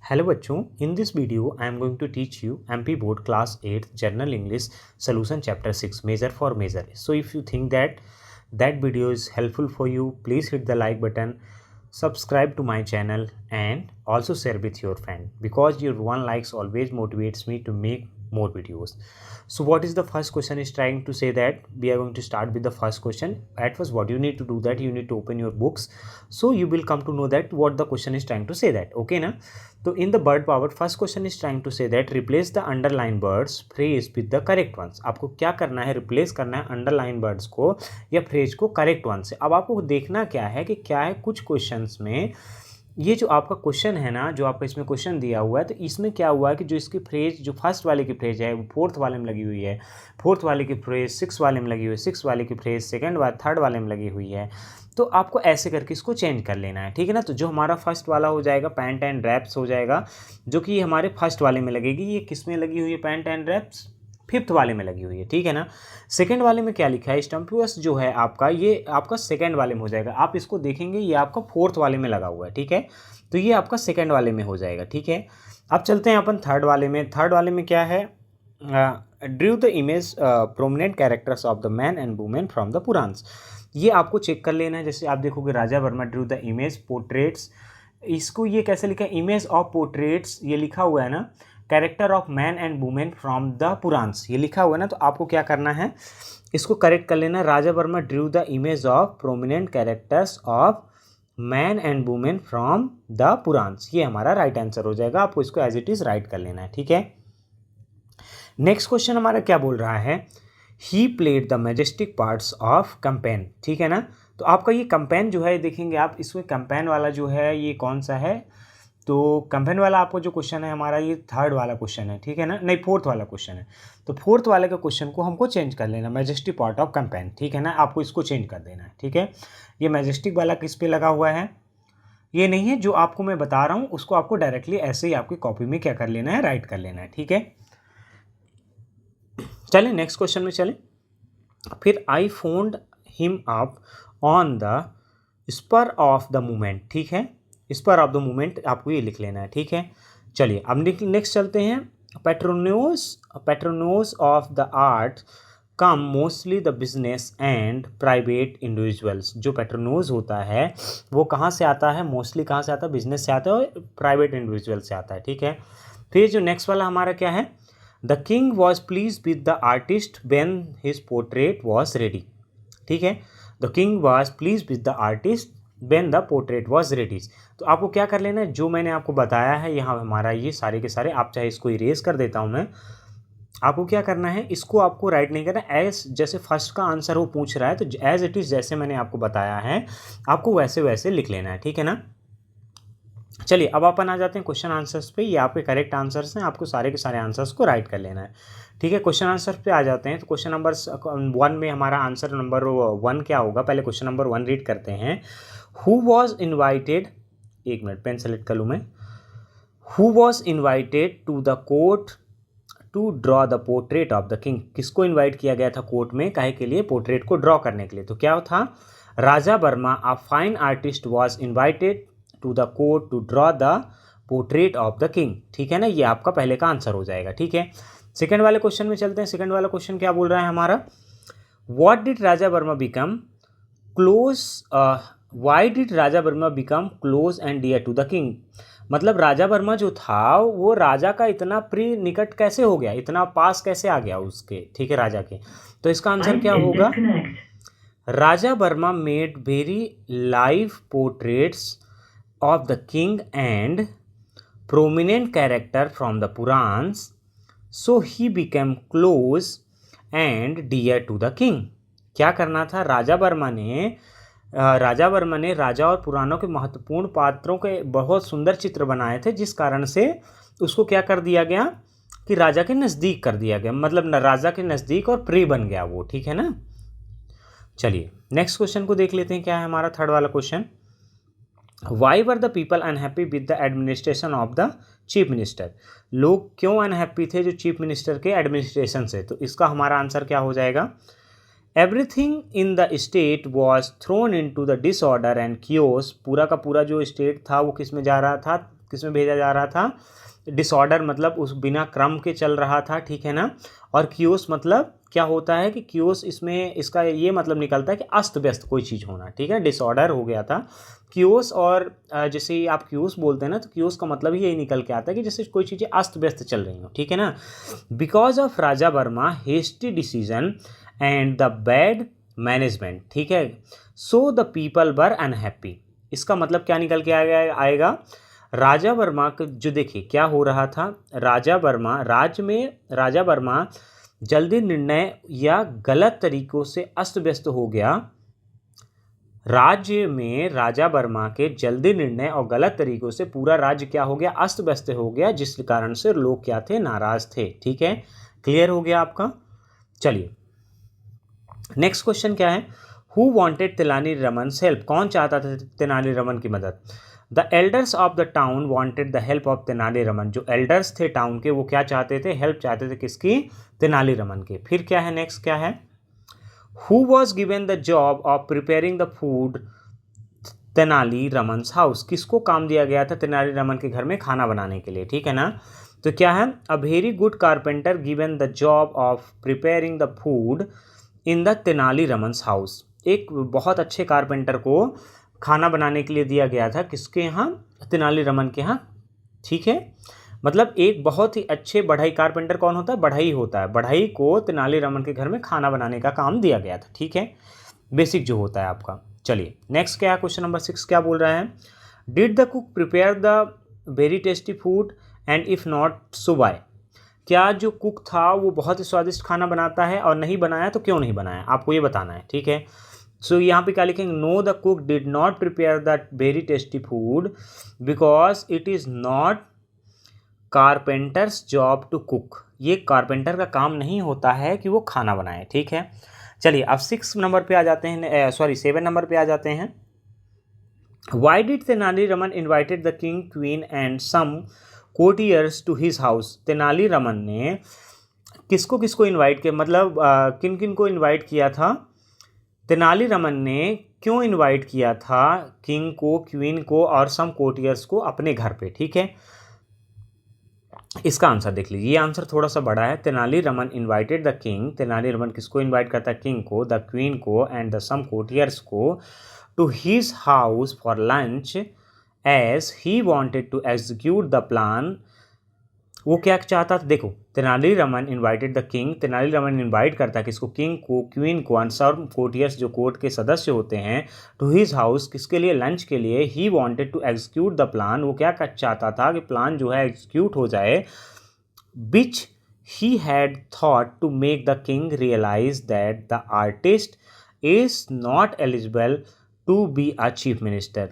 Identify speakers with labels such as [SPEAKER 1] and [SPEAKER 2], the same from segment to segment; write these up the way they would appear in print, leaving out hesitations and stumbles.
[SPEAKER 1] Hello बच्चों, in this video I am going to teach you MP board class 8 general English solution chapter 6 measure for measure. So if you think that video is helpful for you, please hit the like button, subscribe to my channel and also share with your friend, because your one likes always motivates me to make more videos. So what is the first question is trying to say that we are going to start with the first question. At first, what you need to do, that you need to open your books, so you will come to know that what the question is trying to say that. Okay na? So in the bird power, first question is trying to say that replace the underline words phrase with the correct ones. आपको क्या करना है, replace करना है underline words को या phrase को correct one से. अब आपको देखना क्या है कि क्या है, कुछ क्वेश्चंस में ये जो आपका क्वेश्चन है ना, जो आपका इसमें क्वेश्चन दिया हुआ है, तो इसमें क्या हुआ है कि जो इसकी फ्रेज, जो फर्स्ट वाले की फ्रेज है वो फोर्थ वाले में लगी हुई है, फोर्थ वाले की फ्रेज सिक्स वाले में लगी हुई है, सिक्स वाले की फ्रेज थर्ड वाले में लगी हुई है. तो आपको ऐसे करके इसको चेंज कर लेना है, ठीक है ना. तो जो हमारा फर्स्ट वाला हो जाएगा पैंट एंड रैप्स हो जाएगा, जो कि हमारे फर्स्ट वाले में लगेगी. ये किस में लगी हुई है, पैंट एंड रैप्स फिफ्थ वाले में लगी हुई है, ठीक है ना. सेकंड वाले में क्या लिखा है, स्टम्पुअस जो है आपका, ये आपका सेकंड वाले में हो जाएगा. आप इसको देखेंगे ये आपका फोर्थ वाले में लगा हुआ है, ठीक है. तो ये आपका सेकंड वाले में हो जाएगा, ठीक है. अब चलते हैं अपन थर्ड वाले में. थर्ड वाले में क्या है, drew the image prominent characters of the man and women from the Puranas. ये आपको चेक कर लेना है. जैसे आप देखोगे Raja Varma drew the image portraits, इसको ये कैसे लिखा है, इमेज ऑफ पोर्ट्रेट्स ये लिखा हुआ है ना, character of man and women from the Puranas ये लिखा हुआ है ना. तो आपको क्या करना है, इसको करेक्ट कर लेना. Raja Varma drew the image of prominent characters of man and women from the Puranas, ये हमारा राइट आंसर हो जाएगा. आपको इसको एज इट इज राइट कर लेना है, ठीक है. नेक्स्ट क्वेश्चन हमारा क्या बोल रहा है, he played the majestic parts of campaign, ठीक है ना. तो आपका ये कैंपेन जो है, देखेंगे आप इसमें कैंपेन वाला जो है ये कौन सा है, तो कैंपेन वाला आपको जो क्वेश्चन है हमारा ये थर्ड वाला क्वेश्चन है, ठीक है ना, नहीं फोर्थ वाला क्वेश्चन है. तो फोर्थ वाले का क्वेश्चन को हमको चेंज कर लेना, मैजेस्टिक पार्ट ऑफ कैंपेन, ठीक है ना. आपको इसको चेंज कर देना है, ठीक है. ये मैजेस्टिक वाला किस पे लगा हुआ है, ये नहीं है, जो आपको मैं बता रहा हूँ उसको आपको डायरेक्टली ऐसे ही आपकी कॉपी में क्या कर लेना है, राइट कर लेना है, ठीक है. चलें नेक्स्ट क्वेश्चन में चलें. फिर I phoned him up on the spur of the moment, ठीक है. स्पर ऑफ द मोमेंट आपको ये लिख लेना है, ठीक है. चलिए अब नेक्स्ट चलते हैं. Patrons of the art come mostly the business and private individuals. जो पैट्रोनोज होता है वो कहाँ से आता है, मोस्टली कहाँ से आता है, बिजनेस से आता है और प्राइवेट इंडिविजुअल से आता है, ठीक है. फिर जो नेक्स्ट वाला हमारा क्या है, the king was please with the artist when his portrait was ready, ठीक है. The king was please with the artist when the portrait was ready. तो आपको क्या कर लेना है, जो मैंने आपको बताया है यहाँ हमारा ये सारे के सारे, आप चाहे इसको इरेज कर देता हूँ मैं, आपको क्या करना है, इसको आपको राइट नहीं करना, एज जैसे फर्स्ट का आंसर वो पूछ रहा है तो एज इट इज़ जैसे मैंने आपको बताया है आपको वैसे वैसे लिख लेना है, ठीक है ना. चलिए अब अपन आ जाते हैं क्वेश्चन आंसर्स पे. ये आपके करेक्ट आंसर्स हैं, आपको सारे के सारे आंसर्स को राइट कर लेना है, ठीक है. क्वेश्चन आंसर पे आ जाते हैं. तो क्वेश्चन नंबर 1 में हमारा आंसर नंबर 1 क्या होगा, पहले क्वेश्चन नंबर 1 रीड करते हैं. हु वॉज इन्वाइटेड, एक मिनट पेन सेलेक्ट कर लूँ मैं. Who was invited to the court to draw the portrait of the king. किसको इन्वाइट किया गया था कोर्ट में, काहे के लिए, पोर्ट्रेट को ड्रॉ करने के लिए. तो क्या था, Raja Varma a fine artist was invited to the court to draw the portrait of the king, ठीक है ना. ये आपका पहले का आंसर हो जाएगा, ठीक है. सेकंड वाले क्वेश्चन में चलते हैं. सेकंड वाला क्वेश्चन क्या बोल रहा है हमारा, what did Raja Varma become close, why did Raja Varma become close and dear to the king. मतलब राजा वर्मा जो था वो राजा का इतना प्रिय निकट कैसे हो गया, इतना पास कैसे आ गया उसके, ठीक है, राजा के. तो इसका आंसर क्या होगा, Raja Varma made very live portraits of the king and prominent character from the Purans, so he became close and dear to the king. क्या करना था, राजा वर्मा ने राजा और पुराणों के महत्वपूर्ण पात्रों के बहुत सुंदर चित्र बनाए थे, जिस कारण से उसको क्या कर दिया गया कि राजा के नज़दीक कर दिया गया, मतलब राजा के नज़दीक और प्रिय बन गया वो, ठीक है ना. चलिए नेक्स्ट क्वेश्चन को देख लेते हैं. क्या है हमारा थर्ड वाला question, why were the people unhappy with the administration of the chief minister. लोग क्यों अनहैप्पी थे जो चीफ मिनिस्टर के एडमिनिस्ट्रेशन से. तो इसका हमारा आंसर क्या हो जाएगा, everything in the state was thrown into the disorder and chaos. पूरा का पूरा जो स्टेट था वो किस में जा रहा था, किस में भेजा जा रहा था, डिसऑर्डर मतलब उस बिना क्रम के चल रहा था, ठीक है ना। और क्यूस मतलब क्या होता है कि क्यूस इसमें इसका ये मतलब निकलता है कि अस्त व्यस्त कोई चीज़ होना, ठीक है, डिसऑर्डर हो गया था क्यूस। और जैसे आप क्यूस बोलते हैं ना, तो क्यूस का मतलब ही यही निकल के आता है कि जैसे कोई चीज़ें अस्त व्यस्त चल रही हो, ठीक है ना। Because of Raja Varma hasty decision and the bad management, ठीक है, so the people were unhappy. इसका मतलब क्या निकल के आएगा, राजा वर्मा जो देखिए क्या हो रहा था, राजा वर्मा जल्दी निर्णय या गलत तरीकों से अस्त व्यस्त हो गया। राज्य में राजा वर्मा के जल्दी निर्णय और गलत तरीकों से पूरा राज्य क्या हो गया, अस्त व्यस्त हो गया, जिस कारण से लोग क्या थे, नाराज थे, ठीक है। क्लियर हो गया आपका। चलिए नेक्स्ट क्वेश्चन क्या है, हु वांटेड तेनाली रमन्स हेल्प, कौन चाहता था तेनाली रमन की मदद। The elders of the town wanted the help of Tenali Raman, जो एल्डर्स थे टाउन के वो क्या चाहते थे, हेल्प चाहते थे किसकी, तेनाली रमन के। फिर क्या है नेक्स्ट क्या है, who was given the job of preparing the food Tenali Raman's house, किसको काम दिया गया था तेनाली रमन के घर में खाना बनाने के लिए, ठीक है ना। तो क्या है, a very good carpenter given the job of preparing the food in the Tenali Raman's house, एक बहुत अच्छे कारपेंटर को खाना बनाने के लिए दिया गया था किसके यहाँ, तेनाली रमन के यहाँ, ठीक है। मतलब एक बहुत ही अच्छे बढ़ई, कारपेंटर कौन होता है, बढ़ई होता है, बढ़ई को तेनाली रमन के घर में खाना बनाने का काम दिया गया था, ठीक है, बेसिक जो होता है आपका। चलिए नेक्स्ट क्या है, क्वेश्चन नंबर 6 क्या बोल रहा है, did the cook prepare the very tasty food and if not so why, क्या जो कुक था वो बहुत ही स्वादिष्ट खाना बनाता है, और नहीं बनाया तो क्यों नहीं बनाया, आपको ये बताना है, ठीक है। सो यहाँ पे क्या लिखेंगे, no the cook did not prepare the very tasty food because it is not carpenter's job to cook, ये कारपेंटर का काम नहीं होता है कि वो खाना बनाए, ठीक है। चलिए अब 6 नंबर पे आ जाते हैं, 7 नंबर पे आ जाते हैं। Why did Tenali Raman invited the king queen and some courtiers to his house, Tenali Raman ने किसको किसको इन्वाइट किया, मतलब किन किन को इन्वाइट किया था, तेनाली रमन ने क्यों इन्वाइट किया था किंग को, क्वीन को और सम कोर्टियर्स को अपने घर पे, ठीक है। इसका आंसर देख लीजिए, ये आंसर थोड़ा सा बड़ा है, Tenali Raman invited the king, Tenali Raman किसको इन्वाइट करता है, किंग को, द क्वीन को एंड द सम कोर्टियर्स को, to his house for lunch as he wanted to execute the plan. वो क्या चाहता था, देखो Tenali Raman invited the king, Tenali Raman invite करता है किसको, किंग को, क्वीन को एंड सम कोर्टियर्स जो कोर्ट के सदस्य होते हैं, टू हिज हाउस किसके लिए, लंच के लिए, he wanted to execute the plan, वो क्या चाहता था कि प्लान जो है एग्जीक्यूट हो जाए, which he had thought to make the king realise that the artist is not eligible to be a chief minister,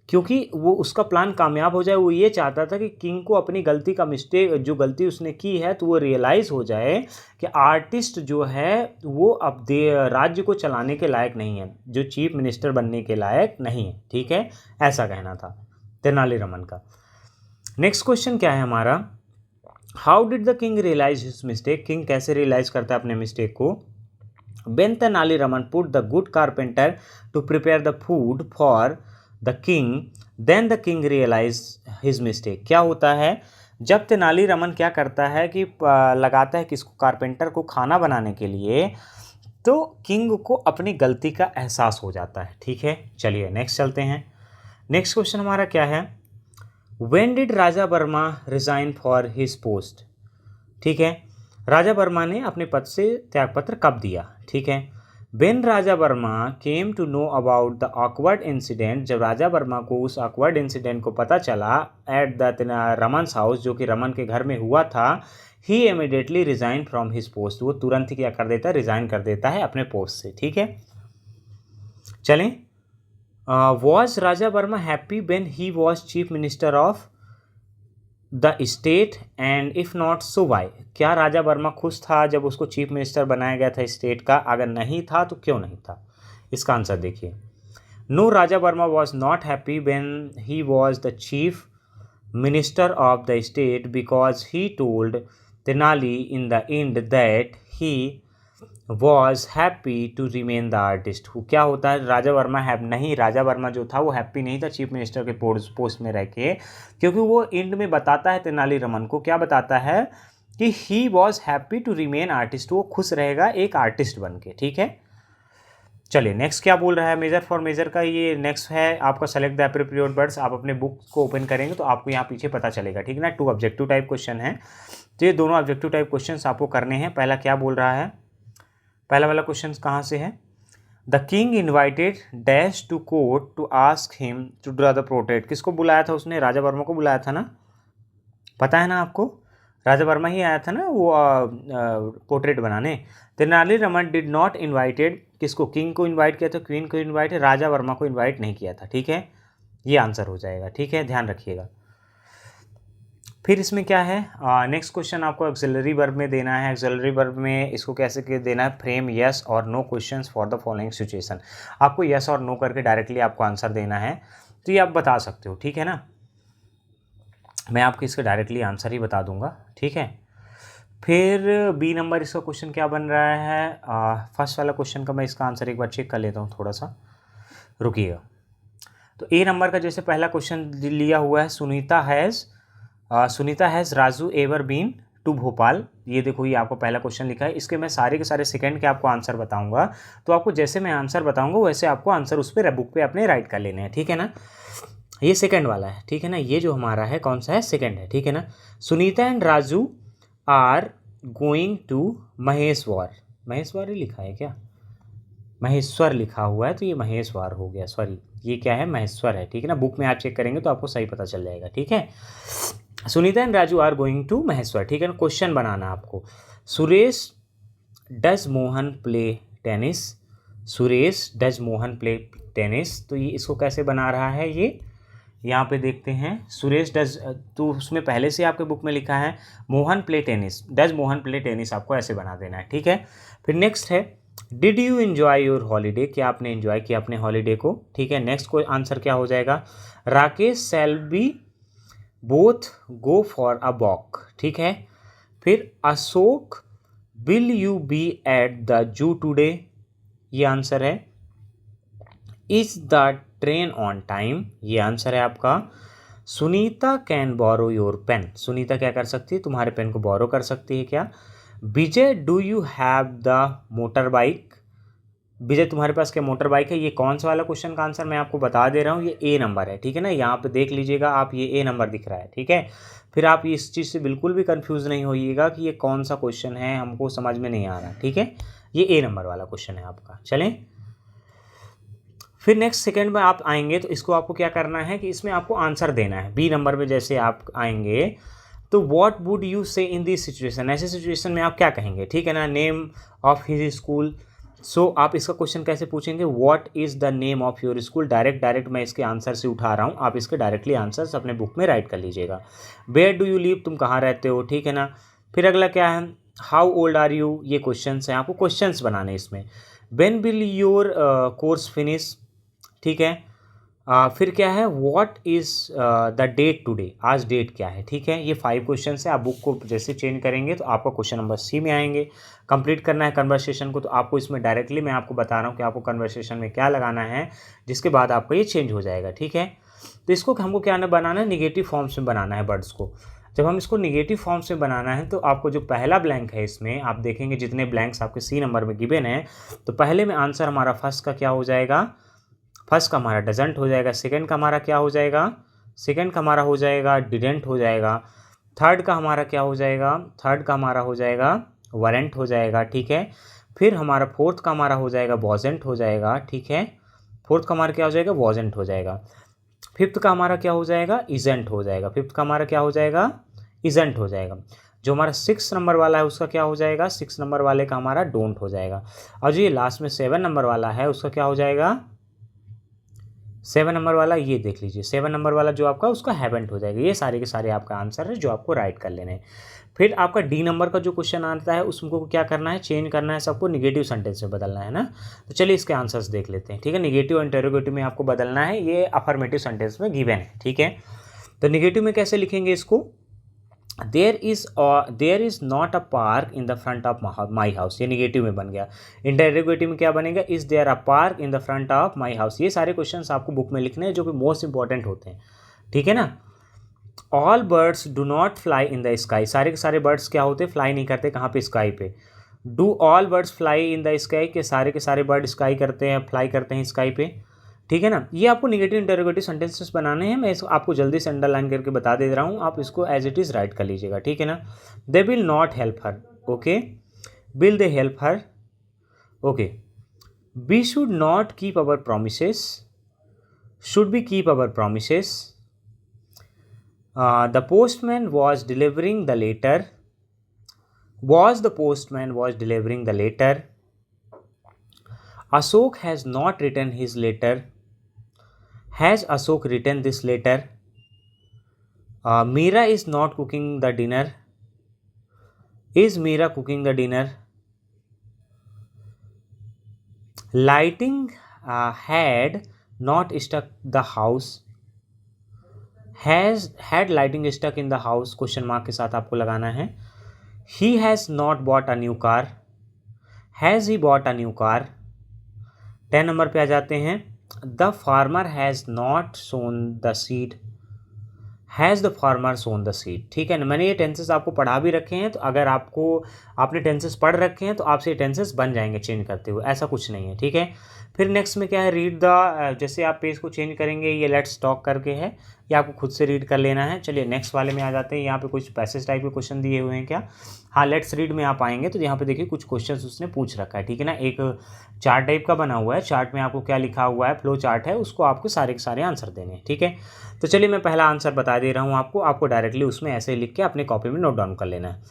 [SPEAKER 1] क्योंकि वो उसका प्लान कामयाब हो जाए, वो ये चाहता था कि किंग को अपनी गलती का मिस्टेक, जो गलती उसने की है तो वो रियलाइज़ हो जाए कि आर्टिस्ट जो है वो अब राज्य को चलाने के लायक नहीं है, जो चीफ मिनिस्टर बनने के लायक नहीं है, ठीक है, ऐसा कहना था तेनाली रमन का। नेक्स्ट क्वेश्चन क्या है हमारा, how did the king realise his mistake, king कैसे रियलाइज करता है अपने मिस्टेक को। When Tenali Raman put the good carpenter to prepare the food for the king, then the king realized his mistake, क्या होता है, जब तेनाली रमन क्या करता है कि लगाता है किसको, कारपेंटर को खाना बनाने के लिए, तो किंग को अपनी गलती का एहसास हो जाता है, ठीक है। चलिए नेक्स्ट चलते हैं, नेक्स्ट क्वेश्चन हमारा क्या है, When did Raja Verma resign for his post, ठीक है, राजा वर्मा ने अपने पद से त्यागपत्र कब दिया, ठीक है। When Raja Varma came to know about the awkward incident, जब राजा वर्मा को उस ऑकवर्ड इंसिडेंट को पता चला एट द रमन्स हाउस, जो कि रमन के घर में हुआ था, he immediately resign from his post, वो तुरंत ही क्या कर देता है, रिजाइन कर देता है अपने पोस्ट से, ठीक है। चलें, was Raja Varma happy when he was chief minister of the state and if not so why, क्या राजा वर्मा खुश था जब उसको चीफ मिनिस्टर बनाया गया था स्टेट का, अगर नहीं था तो क्यों नहीं था, इसका आंसर देखिए, no Raja Varma was not happy when he was the chief minister of the state because he told Tenali in the end that he was happy to remain the artist. क्या होता है, राजा वर्मा नहीं, राजा वर्मा जो था वो हैप्पी नहीं था चीफ मिनिस्टर के पोस्ट में रह के, क्योंकि वो एंड में बताता है तेनालीरामन को, क्या बताता है कि he was happy to remain artist, वो खुश रहेगा एक आर्टिस्ट बन के। ठीक है, चलिए नेक्स्ट क्या बोल रहा है मेजर फॉर मेजर का। ये नेक्स्ट है आपका सेलेक्ट द एप्रोप्रिएट वर्ड्स। आप अपने बुक को ओपन करेंगे तो आपको यहाँ पीछे पता चलेगा, ठीक है ना। 2 ऑब्जेक्टिव टाइप क्वेश्चन है, तो ये दोनों ऑब्जेक्टिव टाइप क्वेश्चन आपको करने हैं। पहला क्या बोल रहा है, पहला वाला क्वेश्चन कहाँ से है, the king invited dash to court to ask him to draw the portrait. किसको बुलाया था उसने, राजा वर्मा को बुलाया था ना, पता है ना आपको, राजा वर्मा ही आया था ना वो पोर्ट्रेट बनाने। तेनालीरामन डिड नॉट इन्वाइटेड, किसको, किंग को इन्वाइट किया था, क्वीन को इन्वाइट, राजा वर्मा को इन्वाइट नहीं किया था। ठीक है, ये आंसर हो जाएगा। ठीक है, ध्यान रखिएगा। फिर इसमें क्या है, नेक्स्ट क्वेश्चन आपको एक्सिलरी वर्ब में देना है। एक्सिलरी वर्ब में इसको कैसे देना है, फ्रेम यस और no questions for the following situation. आपको यस और नो करके डायरेक्टली आपको आंसर देना है, तो ये आप बता सकते हो। ठीक है ना, मैं आपको इसका डायरेक्टली आंसर ही बता दूंगा। ठीक है, फिर बी नंबर इसका क्वेश्चन क्या बन रहा है, फर्स्ट वाला क्वेश्चन का मैं इसका आंसर एक बार चेक कर लेता हूँ, थोड़ा सा रुकिएगा। तो ए नंबर का जैसे पहला क्वेश्चन लिया हुआ है, Sunita has Raju ever been to Bhopal. ये देखो, ये आपको पहला क्वेश्चन लिखा है। इसके मैं सारे के सारे सेकंड के आपको आंसर बताऊंगा, तो आपको जैसे मैं आंसर बताऊंगा वैसे आपको आंसर उस पर बुक पे अपने राइट कर लेने हैं। ठीक है ना, ये सेकंड वाला है। ठीक है ना, ये जो हमारा है कौन सा है, सेकंड है। ठीक है ना, Sunita and Raju are going to Maheshwar. Maheshwar ही लिखा है क्या, महेश्वर लिखा हुआ है, तो ये महेश्वर हो गया, सॉरी ये क्या है, महेश्वर है। ठीक है ना, बुक में आप चेक करेंगे तो आपको सही पता चल जाएगा। ठीक है, Sunita and Raju are going to Maheshwar. ठीक है ना, क्वेश्चन बनाना आपको, Suresh does Mohan play tennis. Suresh does Mohan play tennis, तो ये इसको कैसे बना रहा है, ये यहाँ पे देखते हैं। सुरेश डज, तो उसमें पहले से आपके बुक में लिखा है Mohan play tennis, does Mohan play tennis, आपको ऐसे बना देना है। ठीक है, फिर नेक्स्ट है did you enjoy your holiday, क्या आपने एंजॉय किया अपने हॉलीडे को। ठीक है, नेक्स्ट को आंसर क्या हो जाएगा, Rakesh shall be both go for a walk. ठीक है, फिर Ashok will you be at the zoo today, ये आंसर है। Is the train on time, ये आंसर है आपका। Sunita can borrow your pen, Sunita क्या कर सकती है, तुम्हारे पेन को बोरो कर सकती है क्या। Vijay do you have the motorbike, Vijay तुम्हारे पास क्या मोटर बाइक है। ये कौन सा वाला क्वेश्चन का आंसर मैं आपको बता दे रहा हूँ, ये ए नंबर है। ठीक है ना, यहाँ पे देख लीजिएगा आप, ये ए नंबर दिख रहा है। ठीक है, फिर आप इस चीज़ से बिल्कुल भी कंफ्यूज नहीं होइएगा कि ये कौन सा क्वेश्चन है, हमको समझ में नहीं आ रहा। ठीक है, ये ए नंबर वाला क्वेश्चन है आपका। चलें, फिर नेक्स्ट सेकंड में आप आएंगे तो इसको आपको क्या करना है कि इसमें आपको आंसर देना है। बी नंबर में जैसे आप आएंगे तो व्हाट वुड यू से इन दिस सिचुएशन, ऐसे सिचुएशन में आप क्या कहेंगे। ठीक है ना, नेम ऑफ हिज स्कूल, सो आप इसका क्वेश्चन कैसे पूछेंगे, what is the name of your school. Direct मैं इसके आंसर से उठा रहा हूँ, आप इसके डायरेक्टली आंसर्स अपने बुक में राइट कर लीजिएगा। वेयर डू यू लिव, तुम कहाँ रहते हो। ठीक है ना, फिर अगला क्या है, हाउ ओल्ड आर यू, ये क्वेश्चंस हैं, आपको क्वेश्चंस बनाने इसमें। When will your course finish. ठीक है, फिर क्या है, what is the date today, आज डेट क्या है। ठीक है, ये 5 क्वेश्चन है। आप बुक को जैसे चेंज करेंगे तो आपका क्वेश्चन नंबर सी में आएंगे। कंप्लीट करना है कन्वर्सेशन को, तो आपको इसमें डायरेक्टली मैं आपको बता रहा हूँ कि आपको कन्वर्सेशन में क्या लगाना है, जिसके बाद आपका ये चेंज हो जाएगा। ठीक है, तो इसको हमको क्या बनाना है, निगेटिव फॉर्म्स में बनाना है वर्ड्स को। जब हम इसको निगेटिव फॉर्म्स में बनाना है तो आपको जो पहला ब्लैंक है, इसमें आप देखेंगे जितने ब्लैंक्स आपके सी नंबर में गिवन है, तो पहले में आंसर हमारा फर्स्ट का क्या हो जाएगा, फर्स्ट का हमारा डजंट हो जाएगा। सेकंड का हमारा क्या हो जाएगा, सेकंड का हमारा हो जाएगा डिडेंट हो जाएगा। थर्ड का हमारा क्या हो जाएगा, थर्ड का हमारा हो जाएगा वरेंट हो जाएगा। ठीक है, फिर हमारा फोर्थ का हमारा हो जाएगा वॉजेंट हो जाएगा। ठीक है, फोर्थ का हमारा क्या हो जाएगा, वॉजेंट हो जाएगा। फिफ्थ का हमारा क्या हो जाएगा, इजेंट हो जाएगा। फिफ्थ का हमारा क्या हो जाएगा, इजेंट हो जाएगा। जो हमारा 6 नंबर वाला है उसका क्या हो जाएगा, 6 नंबर वाले का हमारा डोंट हो जाएगा। और जो ये लास्ट में 7 नंबर वाला है उसका क्या हो जाएगा, 7 नंबर वाला, ये देख लीजिए 7 नंबर वाला जो आपका उसका हैवेंट हो जाएगा। ये सारे के सारे आपका आंसर है जो आपको राइट कर लेने हैं। फिर आपका डी नंबर का जो क्वेश्चन आता है उसको क्या करना है, चेंज करना है, सबको निगेटिव सेंटेंस में बदलना है ना। तो चलिए इसके आंसर्स देख लेते हैं। ठीक है, निगेटिव और इंटरोगेटिव में आपको बदलना है, ये अफर्मेटिव सेंटेंस में गिवन है। ठीक है, तो निगेटिव में कैसे लिखेंगे इसको, there is not a park in the front of my house, ये निगेटिव में बन गया। इंटरोगेटिव में क्या बनेगा, is there a park in the front of my house. ये सारे क्वेश्चन आपको बुक में लिखने हैं जो कि मोस्ट इंपॉर्टेंट होते हैं, ठीक है ना। All birds do not fly in the sky, सारे के सारे बर्ड्स क्या होते हैं, फ्लाई नहीं करते, कहाँ पे, स्काई पे। Do all birds fly in the sky, के सारे बर्ड स्काई करते हैं, फ्लाई करते हैं स्काई पे, ठीक है ना। ये आपको नेगेटिव इंटरोगेटिव सेंटेंसेस बनाने हैं, मैं इसको आपको जल्दी से अंडरलाइन करके बता दे रहा हूँ, आप इसको एज इट इज़ राइट कर लीजिएगा, ठीक है ना। They will not help her, okay, will they help her, okay. We should not keep our promises, should we keep our promises. The postman was delivering the letter, was the postman was delivering the letter. Ashok has not written his letter, has Ashok written this letter. Meera is not cooking the dinner, is Meera cooking the dinner. Lighting had not struck the house, has had lighting stuck in the house, question mark के साथ आपको लगाना है। He has not bought a new car, has he bought a new car. 10 number पे आ जाते हैं। The farmer has not sown the seed, has the farmer sown the seed, ठीक है ना। मैंने ये टेंसेस आपको पढ़ा भी रखे हैं, तो अगर आपने टेंसेस पढ़ रखे हैं तो आपसे ये टेंसेस बन जाएंगे चेंज करते हुए, ऐसा कुछ नहीं है, ठीक है। फिर नेक्स्ट में क्या है, रीड द, जैसे आप पेज को चेंज करेंगे, ये लेट्स टॉक करके है, ये आपको खुद से रीड कर लेना है। चलिए नेक्स्ट वाले में आ जाते हैं। यहाँ पे कुछ पैसेज टाइप के क्वेश्चन दिए हुए हैं क्या, हाँ लेट्स रीड में आप आएंगे तो यहाँ पे देखिए कुछ क्वेश्चन उसने पूछ रखा है, ठीक है ना। एक चार्ट टाइप का बना हुआ है, चार्ट में आपको क्या लिखा हुआ है, फ्लो चार्ट है, उसको आपको सारे के सारे आंसर देने हैं, ठीक है। तो चलिए मैं पहला आंसर बता दे रहा हूँ आपको डायरेक्टली उसमें ऐसे लिख के अपने कॉपी में नोट डाउन कर लेना है।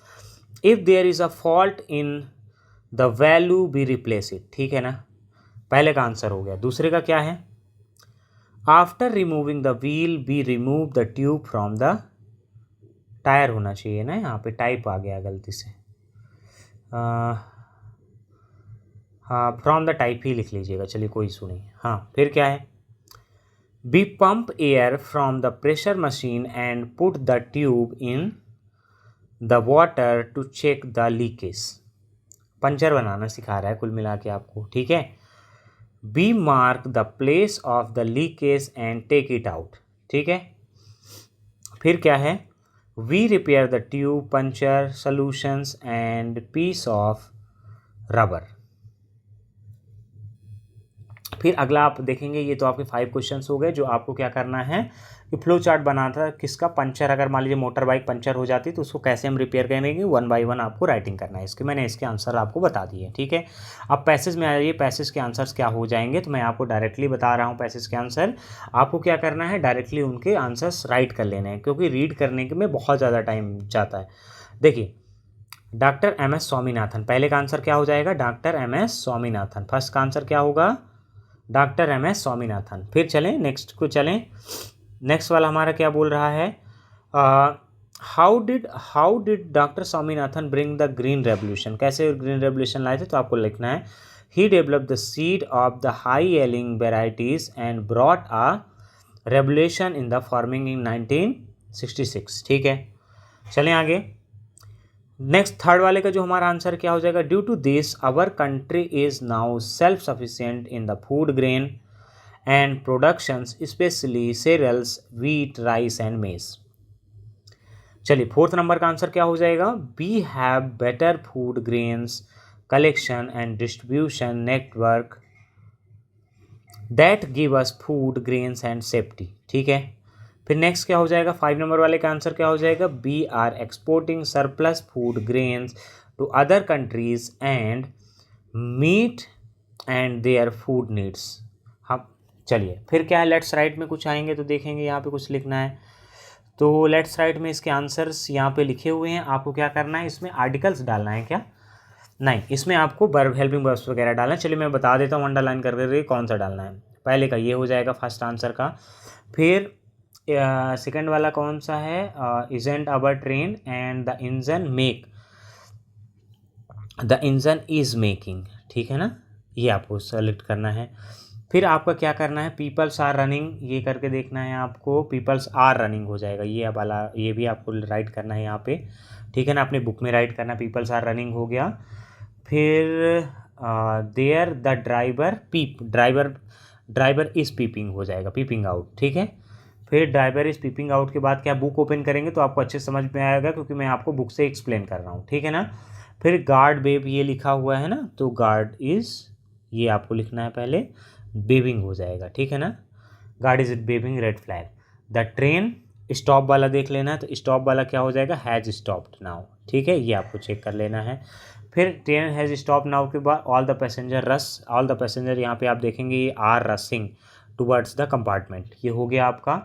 [SPEAKER 1] If there is a fault in the value be replace it, ठीक है ना, पहले का आंसर हो गया। दूसरे का क्या है, after removing the wheel be remove the tube from the tyre, होना चाहिए ना, यहाँ पे टाइप आ गया गलती से, हाँ फ्रॉम द टाइप ही लिख लीजिएगा, चलिए कोई इशू नहीं। हाँ फिर क्या है, be pump air from the pressure machine and put the tube in the water to check the leakage, puncture बनाना सिखा रहा है कुल मिला के आपको, ठीक है। Be mark the place of the leakage and take it out, ठीक है। फिर क्या है, we repair the tube, puncture, solutions and piece of rubber. फिर अगला आप देखेंगे, ये तो आपके 5 क्वेश्चंस हो गए जो आपको क्या करना है कि फ्लो चार्ट बनाना था किसका, पंचर, अगर मान लीजिए मोटर बाइक पंचर हो जाती तो उसको कैसे हम रिपेयर करेंगे, 1 बाय 1 आपको राइटिंग करना है इसके, मैंने इसके आंसर आपको बता दिए, ठीक है। अब पैसेज में आ जाइए, पैसेज के आंसर्स क्या हो जाएंगे, तो मैं आपको डायरेक्टली बता रहा हूँ पैसेज के आंसर। आपको क्या करना है, डायरेक्टली उनके आंसर्स राइट कर लेने हैं, क्योंकि रीड करने के में बहुत ज़्यादा टाइम जाता है। देखिए डॉक्टर एम एस स्वामीनाथन, पहले का आंसर क्या हो जाएगा, doctor M S Swaminathan, first का आंसर क्या होगा, डॉक्टर एम एस स्वामीनाथन। फिर चलें नेक्स्ट को, चलें नेक्स्ट वाला हमारा क्या बोल रहा है, how did doctor Swaminathan bring the green revolution, कैसे ग्रीन रेवोल्यूशन लाए थे, तो आपको लिखना है he developed the seed of the high yielding varieties and brought a revolution in the farming in 1966, ठीक है। चलें आगे, नेक्स्ट थर्ड वाले का जो हमारा आंसर क्या हो जाएगा, due to this our country is now self sufficient in the food grain and productions specially cereals, wheat, rice and maize. चलिए फोर्थ नंबर का आंसर क्या हो जाएगा, we have better food grains collection and distribution network that give us food grains and safety, ठीक है। फिर next क्या हो जाएगा, 5 नंबर वाले का आंसर क्या हो जाएगा, we are exporting surplus food grains to other countries and meet and their food needs. हम चलिए फिर क्या है, लेट्स राइट में कुछ आएंगे तो देखेंगे यहाँ पे कुछ लिखना है, तो लेट्स राइट में इसके आंसर्स यहाँ पे लिखे हुए हैं, आपको क्या करना है, इसमें आर्टिकल्स डालना है क्या, नहीं इसमें आपको वर्ब, हेल्पिंग वर्ब्स वगैरह डालना है। चलिए मैं बता देता हूँ अंडरलाइन करके कौन सा डालना है। पहले का ये हो जाएगा फर्स्ट आंसर का। फिर सेकंड वाला कौन सा है, isn't our train and the engine is making, ठीक है ना, ये आपको सेलेक्ट करना है। फिर आपका क्या करना है, पीपल्स आर रनिंग, ये करके देखना है आपको, पीपल्स आर रनिंग हो जाएगा, ये अब वाला ये भी आपको राइट करना है यहाँ पे, ठीक है ना, अपने बुक में राइट करना, पीपल्स आर रनिंग हो गया। फिर there the driver is peeping हो जाएगा, पीपिंग आउट, ठीक है। फिर ड्राइवर इज़ पीपिंग आउट के बाद क्या, बुक ओपन करेंगे तो आपको अच्छे समझ में आएगा, क्योंकि मैं आपको बुक से एक्सप्लेन कर रहा हूँ, ठीक है ना। फिर गार्ड बेब ये लिखा हुआ है ना, तो गार्ड इज़, ये आपको लिखना है पहले, बेबिंग हो जाएगा, ठीक है ना, guard is waving red flag. The train, stop वाला देख लेना है, तो स्टॉप वाला क्या हो जाएगा, हैज़ स्टॉप्ड नाउ, ठीक है, ये आपको चेक कर लेना है। फिर ट्रेन हैज़ स्टॉप नाउ के बाद ऑल द पैसेंजर यहाँ पे आप देखेंगे ये are rushing towards the compartment, ये हो गया आपका।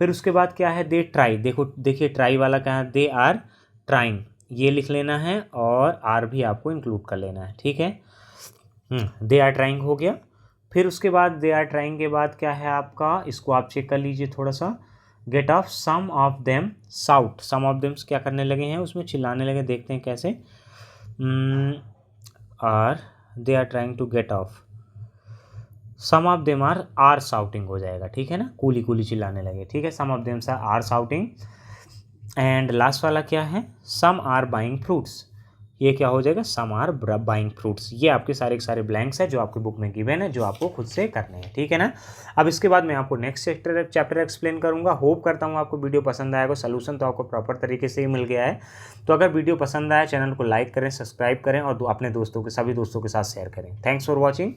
[SPEAKER 1] फिर उसके बाद क्या है, दे ट्राई, देखिए ट्राई वाला क्या है, दे आर ट्राइंग, ये लिख लेना है और आर भी आपको इंक्लूड कर लेना है, ठीक है। दे आर ट्राइंग हो गया। फिर उसके बाद दे आर ट्राइंग के बाद क्या है आपका, इसको आप चेक कर लीजिए थोड़ा सा, get off some of them shout, some of them क्या करने लगे हैं, उसमें चिल्लाने लगे, देखते हैं कैसे। Are they are trying to get off, some of them are shouting हो जाएगा, ठीक है ना, कूली कूली चिल्लाने लगे, ठीक है, some of them are shouting. And last वाला क्या है, सम आर बाइंग फ्रूट्स, ये क्या हो जाएगा, सम आर बाइंग फ्रूट्स। ये आपके सारे के सारे ब्लैंक्स हैं जो आपकी बुक में गिवन है, जो आपको खुद से करने हैं, ठीक है ना। अब इसके बाद मैं आपको नेक्स्ट चैप्टर एक्सप्लेन करूंगा। होप करता हूँ आपको वीडियो पसंद आएगा, सोल्यूशन तो आपको प्रॉपर तरीके से ही मिल गया है। तो अगर वीडियो पसंद आए, चैनल को लाइक करें, सब्सक्राइब करें और अपने दोस्तों के सभी दोस्तों के साथ शेयर करें। Thanks for watching,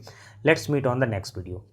[SPEAKER 1] let's meet on the next video.